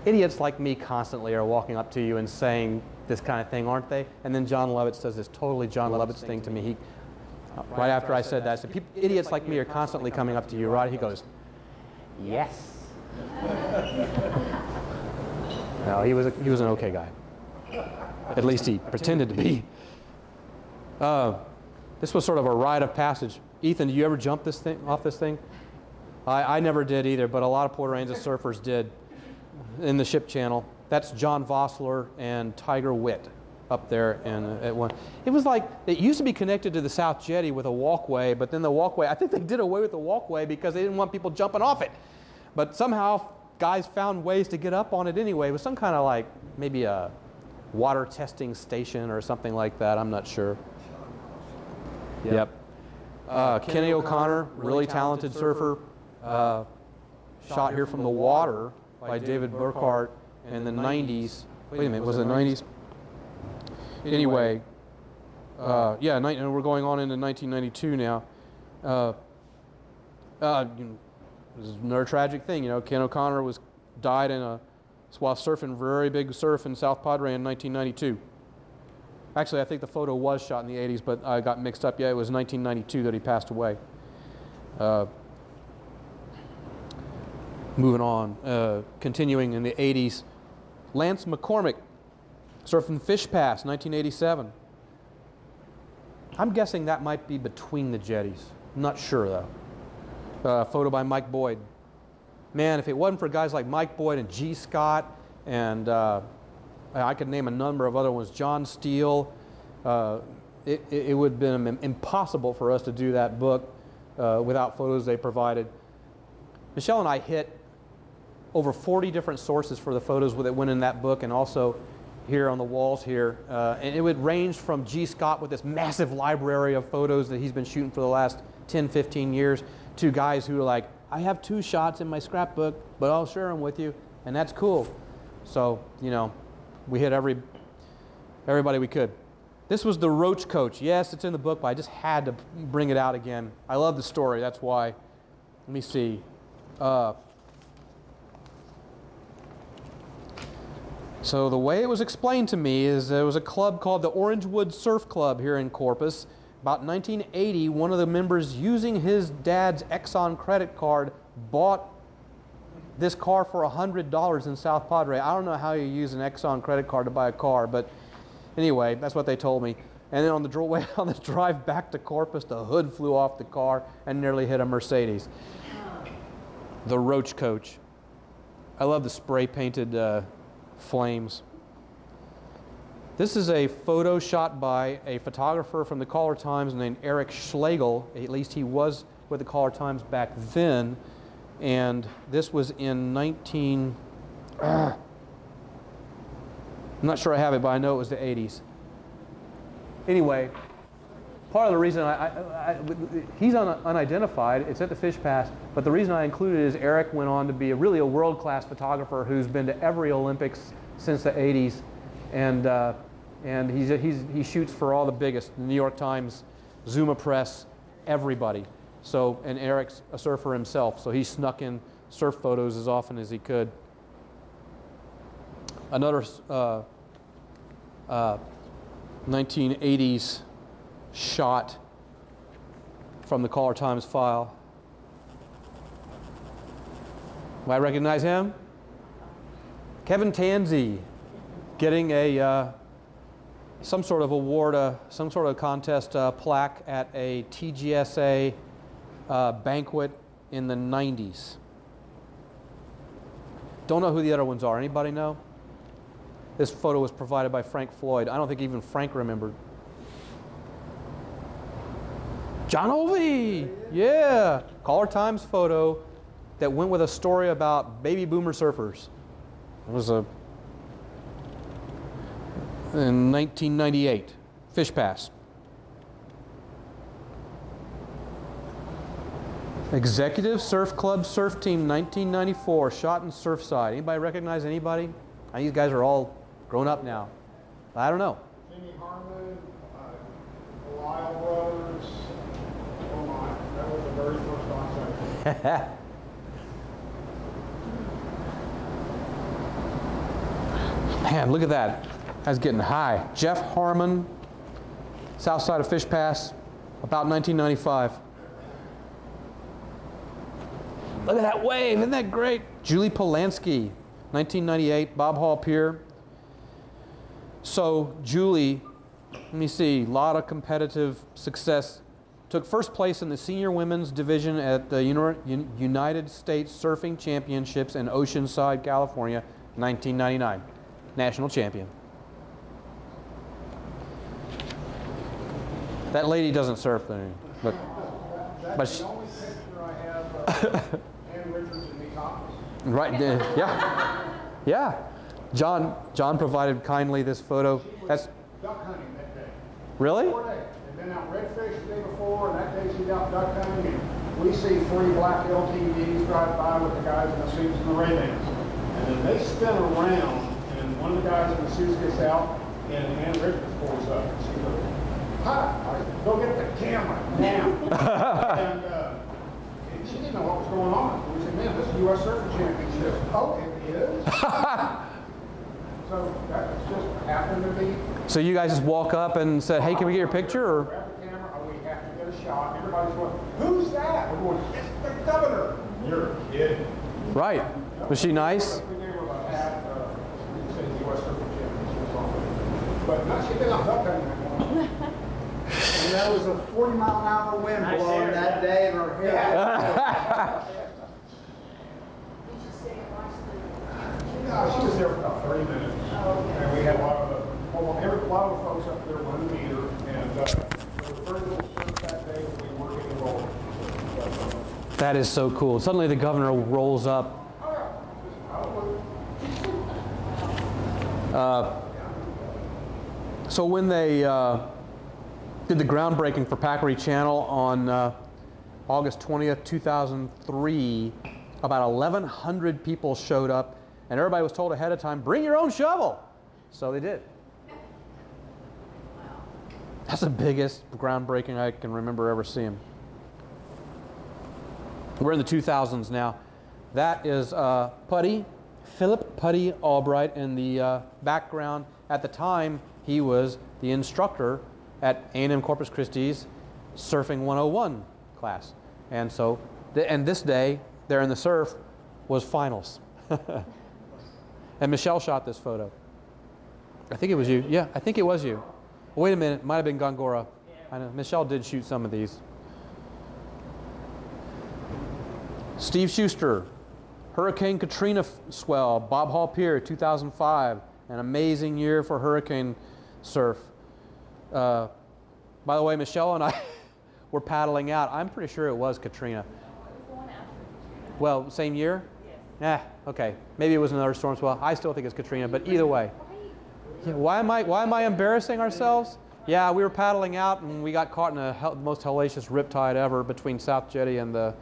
idiots like me constantly are walking up to you and saying this kind of thing, aren't they? And then John Lovitz does this totally John Lovitz thing to me. Right after I said that, I said, idiots like me are constantly coming up to you, right? He goes, yes. No, he was an okay guy. At least he pretended to be. This was sort of a rite of passage. Ethan, did you ever jump off this thing? I never did either, but a lot of Port Aransas surfers did in the ship channel. That's John Vossler and Tiger Witt up there at one. It was like, it used to be connected to the South Jetty with a walkway, but then the walkway, I think they did away with the walkway because they didn't want people jumping off it. But somehow guys found ways to get up on it anyway. It was some kind of like, maybe a water testing station or something like that, I'm not sure. Yep. Kenny O'Connor, really talented surfer, shot here from the water by David Burkhart in the 90s. Wait a minute, was it the 90s? Anyway, and we're going on into 1992 now. This is another tragic thing, you know. Ken O'Connor died while surfing very big surf in South Padre in 1992. Actually, I think the photo was shot in the 80s, but I got mixed up. Yeah, it was 1992 that he passed away. Moving on, continuing in the 80s, Lance McCormick, surfing Fish Pass, 1987. I'm guessing that might be between the jetties. I'm not sure though. Photo by Mike Boyd. Man, if it wasn't for guys like Mike Boyd and G. Scott, and I could name a number of other ones, John Steele, it would have been impossible for us to do that book without photos they provided. Michelle and I hit over 40 different sources for the photos that went in that book, and also here on the walls here. And it would range from G. Scott with this massive library of photos that he's been shooting for the last 10, 15 years, to guys who are like, I have 2 shots in my scrapbook, but I'll share them with you, and that's cool. So, you know, we hit everybody we could. This was the Roach Coach. Yes, it's in the book, but I just had to bring it out again. I love the story, that's why. Let me see. So the way it was explained to me is there was a club called the Orangewood Surf Club here in Corpus. About 1980, one of the members, using his dad's Exxon credit card, bought this car for $100 in South Padre. I don't know how you use an Exxon credit card to buy a car, but anyway, that's what they told me. And then on the drive back to Corpus, the hood flew off the car and nearly hit a Mercedes. The Roach Coach. I love the spray painted flames. This is a photo shot by a photographer from the Caller Times named Eric Schlegel. At least he was with the Caller Times back then. And this was in I'm not sure I have it, but I know it was the 80s. Anyway, part of the reason he's unidentified, it's at the Fish Pass, but the reason I included it is Eric went on to be really a world-class photographer who's been to every Olympics since the 80s, and he shoots for all the biggest, the New York Times, Zuma Press, everybody. So, and Eric's a surfer himself, so he snuck in surf photos as often as he could. Another 1980s shot from the Caller Times file. Do I recognize him? Kevin Tansey getting a some sort of award, some sort of contest plaque at a TGSA banquet in the 90s. Don't know who the other ones are. Anybody know? This photo was provided by Frank Floyd. I don't think even Frank remembered. John Ovey! Yeah! Caller Times photo that went with a story about baby boomer surfers. It was in 1998. Fish Pass. Executive Surf Club Surf Team 1994, shot in Surfside. Anybody recognize anybody? These guys are all grown up now. I don't know. Jimmy Harmon, Lyle Brothers. Oh my, that was the very first onsite. Man, look at that. That's getting high. Jeff Harmon, south side of Fish Pass, about 1995. Look at that wave, isn't that great? Julie Polanski, 1998, Bob Hall Pier. So Julie, let me see, a lot of competitive success. Took first place in the senior women's division at the United States Surfing Championships in Oceanside, California, 1999. National champion. That lady doesn't surf, but That's the only picture I have Ann Richards and me topless. right, yeah, yeah. John provided kindly this photo. That's Duck hunting that day. really? 4 days. They'd been out redfish the day before, and that day she's out duck hunting, and we see 3 black LTVs drive by with the guys in the suits and the Ray-Bans. And then they spin around, and one of the guys in the suits gets out, and Ann Richards pulls up. And she goes, "Hi, go get the camera now." And she didn't know what was going on. We said, "Man, this is U.S. Surfing Championship." "Oh, it is?" So that just happened to be. So you guys just walk up and said, "Hey, can we get your picture?" Or Grab the camera, we have to get a shot. Everybody's going, "Who's that?" We're going, "It's the governor." You're kidding. right? Was she nice? We gave her a hat, it says U.S. Surfing Championship on it. But no, she'd been out duck hunting that morning. And there was a 40-mile-an-hour wind blowing that day in our hair. No, she was there for about 30 minutes. And we had a lot of the folks up there wanted to meet her. And there was very little surf that day that we weren't getting rolling. That is so cool. Suddenly the governor rolls up. So when they did the groundbreaking for Packery Channel on August 20th, 2003, about 1,100 people showed up, and everybody was told ahead of time, bring your own shovel. So they did. That's the biggest groundbreaking I can remember ever seeing. We're in the 2000s now. That is Putty, Philip Putty Albright in the background. At the time, he was the instructor at A&M Corpus Christi's Surfing 101 class. And so, and this day, there in the surf, was finals. And Michelle shot this photo. I think it was you. Yeah, I think it was you. Wait a minute, might have been Gongora. I know, Michelle did shoot some of these. Steve Schuster, Hurricane Katrina swell, Bob Hall Pier, 2005. An amazing year for hurricane surf. By the way, Michelle and I were paddling out. I'm pretty sure it was Katrina. Well, same year? Yes. Okay. Maybe it was another storm swell. I still think it's Katrina, but either way. Yeah, why am I embarrassing ourselves? Yeah, we were paddling out and we got caught in the most hellacious riptide ever between South Jetty and the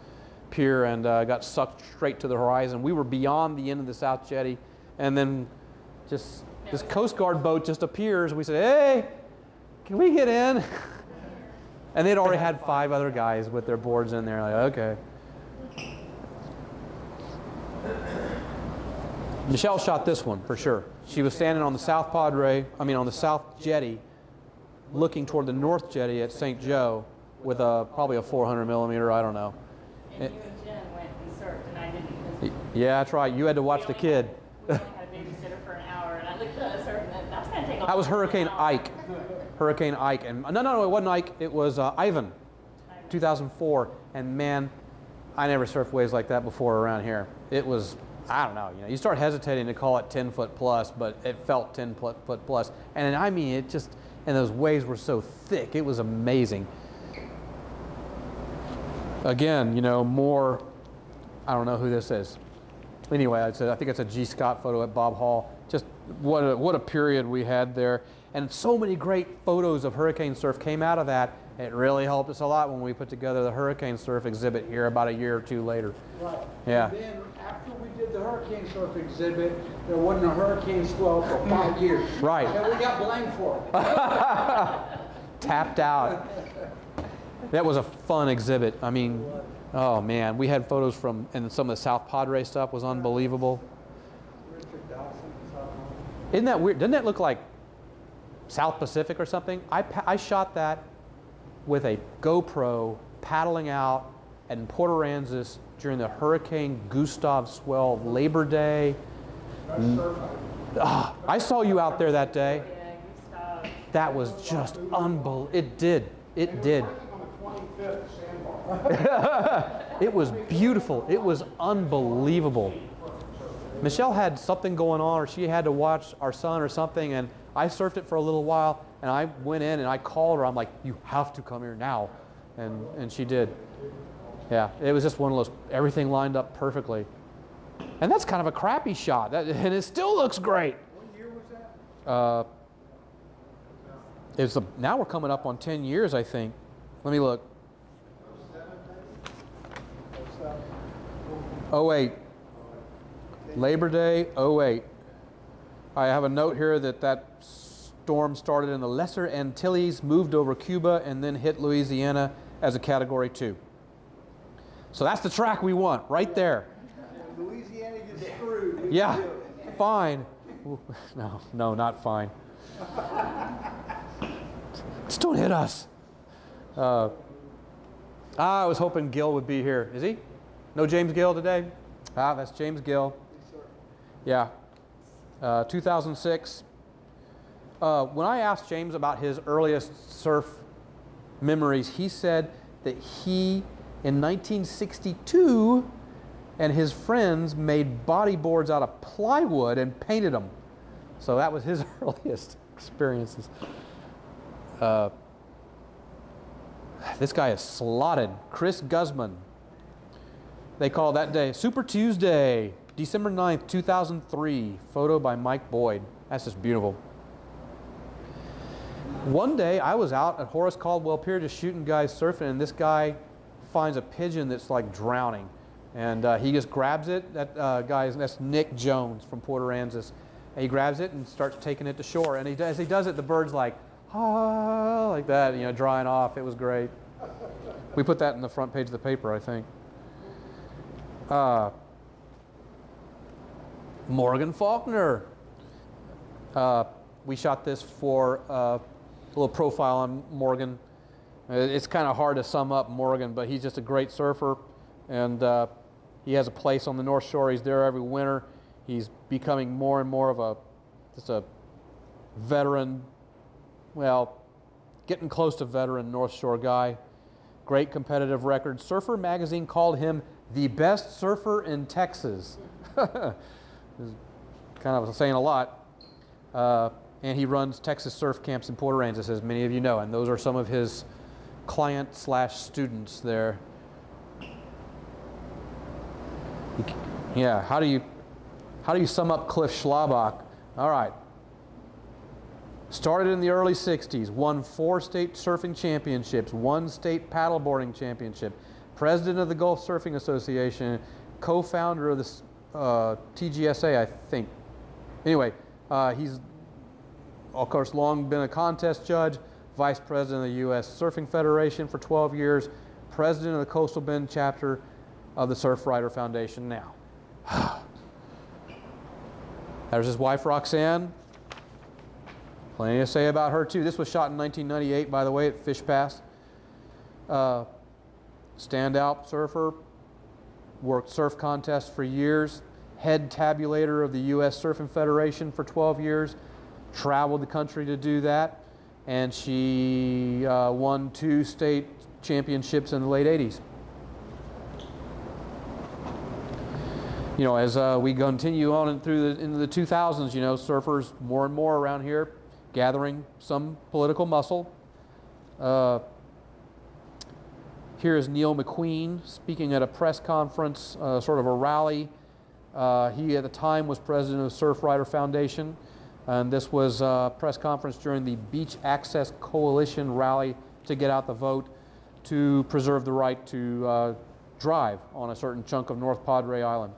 pier, and got sucked straight to the horizon. We were beyond the end of the South Jetty, and then just this Coast Guard boat just appears. We said, hey, can we get in? And they'd already had 5 other guys with their boards in there. Like, okay. Michelle shot this one for sure. She was standing on the South on the South Jetty, looking toward the North Jetty at St. Joe with probably a 400 millimeter, I don't know. And you and Jen went and surfed, and I didn't. Yeah, that's right. You had to watch the kid. We only had a babysitter for an hour, and I looked at the surf, and that's going to take. That was Hurricane Ike. Hurricane Ike, and no, it wasn't Ike. It was Ivan, 2004. And man, I never surfed waves like that before around here. It was, I don't know. You start hesitating to call it 10 foot plus, but it felt 10 foot plus. And I mean, and those waves were so thick. It was amazing. Again, more, I don't know who this is. Anyway, I think it's a G. Scott photo at Bob Hall. Just what a period we had there. And so many great photos of hurricane surf came out of that. It really helped us a lot when we put together the hurricane surf exhibit here about a year or 2 later. Right. Yeah. And then after we did the hurricane surf exhibit, there wasn't a hurricane swell for 5 years. Right. And we got blamed for it. Tapped out. That was a fun exhibit. I mean, oh man, we had photos from, and some of the South Padre stuff was unbelievable. Isn't that weird? Doesn't that look like South Pacific or something? I shot that with a GoPro paddling out in Port Aransas during the Hurricane Gustav swell of Labor Day. I saw you out there that day. Yeah, Gustav. That was just unbelievable. It did. It was beautiful. It was unbelievable. Michelle had something going on, or she had to watch our son or something, and I surfed it for a little while, and I went in and I called her. I'm like, you have to come here now. And she did. Yeah, it was just one of those, everything lined up perfectly. And that's kind of a crappy shot, and it still looks great. What year was that? Now we're coming up on 10 years, I think. Let me look. 08. Labor Day, 08. I have a note here that storm started in the Lesser Antilles, moved over Cuba, and then hit Louisiana as a Category 2. So that's the track we want, right there. Louisiana gets screwed. Yeah, fine. No, not fine. Just don't hit us. I was hoping Gill would be here. Is he? No James Gill today? That's James Gill. Yeah. 2006. When I asked James about his earliest surf memories. He said that he, in 1962, and his friends made bodyboards out of plywood and painted them. So that was his earliest experiences. This guy is slotted. Chris Guzman. They call that day Super Tuesday, December 9th, 2003. Photo by Mike Boyd. That's just beautiful. One day I was out at Horace Caldwell Pier just shooting guys surfing, and this guy finds a pigeon that's like drowning. And he just grabs it. That that's Nick Jones from Port Aransas. And he grabs it and starts taking it to shore. And as he does it, the bird's like, ah, like that, you know, drying off. It was great. We put that in the front page of the paper, I think. Morgan Faulkner. We shot this for a little profile on Morgan. It's kind of hard to sum up Morgan, but he's just a great surfer. And he has a place on the North Shore. He's there every winter. He's becoming more and more of just a veteran, well, getting close to veteran North Shore guy. Great competitive record. Surfer Magazine called him the best surfer in Texas. Kind of saying a lot. And he runs Texas surf camps in Port Aransas, as many of you know, and those are some of his client/students there. Yeah, how do you sum up Cliff Schlabach? All right. Started in the early 60s, won 4 state surfing championships, 1 state paddleboarding championship, president of the Gulf Surfing Association, co-founder of the TGSA, I think. Anyway, he's, of course, long been a contest judge, vice president of the U.S. Surfing Federation for 12 years, president of the Coastal Bend chapter of the Surfrider Foundation now. There's his wife, Roxanne. Plenty to say about her, too. This was shot in 1998, by the way, at Fish Pass. Standout surfer, worked surf contests for years, head tabulator of the U.S. Surfing Federation for 12 years, traveled the country to do that, and she won 2 state championships in the late 80s. You know, as we continue on into the 2000s, you know, surfers more and more around here gathering some political muscle. Here is Neil McQueen speaking at a press conference, sort of a rally. He at the time was president of the Surfrider Foundation, and this was a press conference during the Beach Access Coalition rally to get out the vote to preserve the right to drive on a certain chunk of North Padre Island.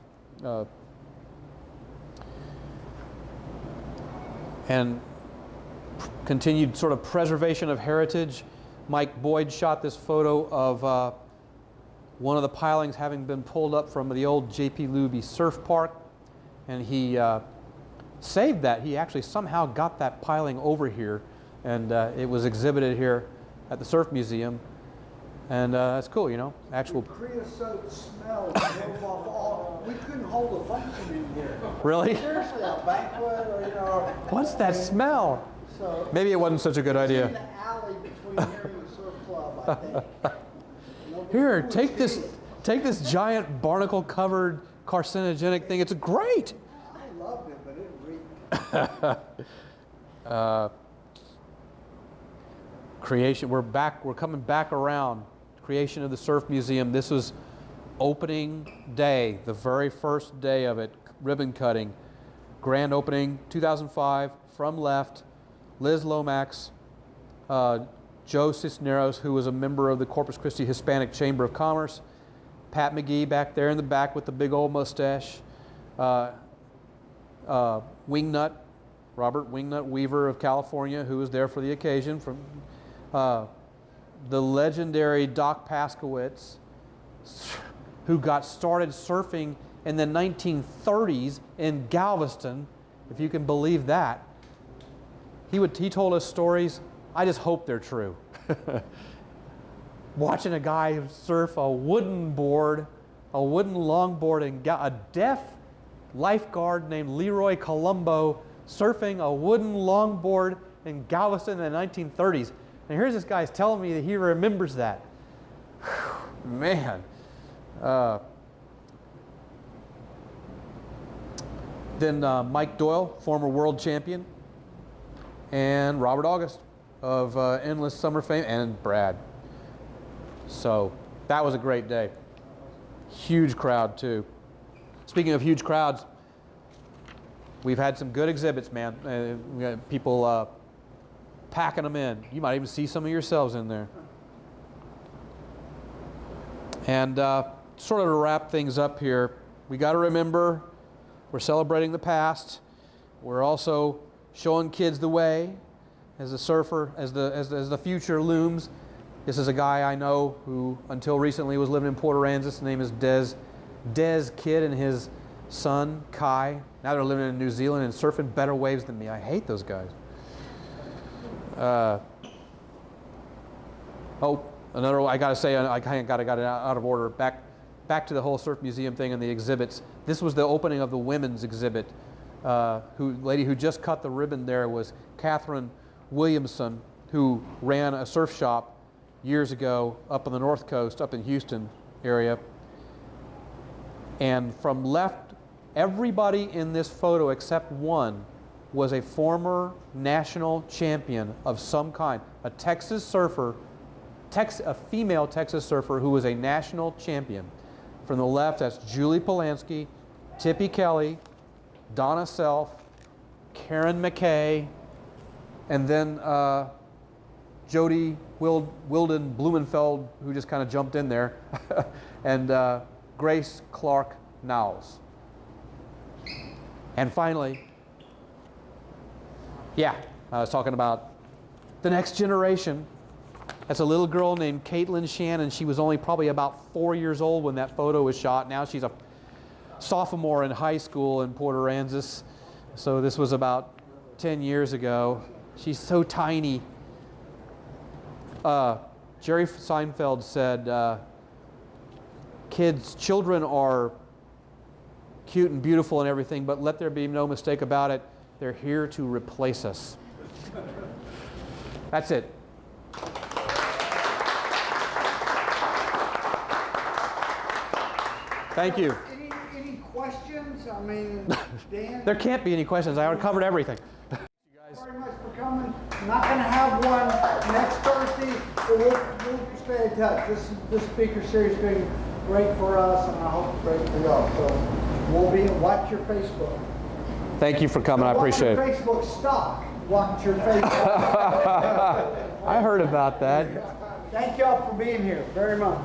And continued sort of preservation of heritage. Mike Boyd shot this photo of one of the pilings having been pulled up from the old J.P. Luby Surf Park, and he saved that. He actually somehow got that piling over here, and it was exhibited here at the Surf Museum. And that's cool, you know, actual... The creosote smell drove off all. We couldn't hold a function in here. Really? Seriously, a banquet or, you know... What's that smell? So, Maybe it wasn't such a good it's in idea. the alley between here and the surf club, I think. Here, take this giant barnacle-covered carcinogenic thing. It's great. I loved it, but it reeked. Creation, we're coming back around. Creation of the Surf Museum. This was opening day, the very first day of it, ribbon cutting. Grand opening, 2005, from left, Liz Lomax, Joe Cisneros, who was a member of the Corpus Christi Hispanic Chamber of Commerce, Pat McGee back there in the back with the big old mustache, Wingnut, Robert Wingnut Weaver of California, who was there for the occasion, from the legendary Doc Paskowitz, who got started surfing in the 1930s in Galveston, if you can believe that. He told us stories, I just hope they're true. Watching a guy surf a wooden board, a wooden longboard, and a deaf lifeguard named Leroy Colombo surfing a wooden longboard in Galveston in the 1930s. And here's this guy's telling me that he remembers that. Whew, man. Then Mike Doyle, former world champion, and Robert August of Endless Summer fame, and Brad. So that was a great day. Huge crowd too. Speaking of huge crowds, we've had some good exhibits, man. We got people packing them in. You might even see some of yourselves in there. And sort of to wrap things up here, we got to remember we're celebrating the past. We're also showing kids the way as the surfer, as the future looms. This is a guy I know who, until recently, was living in Port Aransas. His name is Des Kidd and his son, Kai. Now they're living in New Zealand and surfing better waves than me. I hate those guys. Another, I gotta say, I kind of got it out of order. Back to the whole surf museum thing and the exhibits. This was the opening of the women's exhibit. Lady who just cut the ribbon there was Catherine Williamson, who ran a surf shop years ago up on the North Coast, up in Houston area. And from left, everybody in this photo except one was a former national champion of some kind, a Texas surfer, a female Texas surfer who was a national champion. From the left, that's Julie Polanski, Tippy Kelly, Donna Self, Karen McKay, and then Jody Wilden Blumenfeld, who just kind of jumped in there, and Grace Clark Knowles. And finally, I was talking about the next generation. That's a little girl named Caitlin Shannon. She was only probably about 4 years old when that photo was shot. Now she's a sophomore in high school in Port Aransas. So this was about 10 years ago. She's so tiny. Jerry Seinfeld said, children are cute and beautiful and everything, but let there be no mistake about it, they're here to replace us. That's it. Thank you. Any questions? I mean, Dan? There can't be any questions. I already covered everything. Thank you very much for coming. I'm not going to have one next Thursday, but we'll stay in touch. This speaker series has been great for us, and I hope it's great for y'all. So watch your Facebook. Thank you for coming. I appreciate it. Watch your Facebook stock. Watch your Facebook. I heard about that. Thank y'all for being here very much.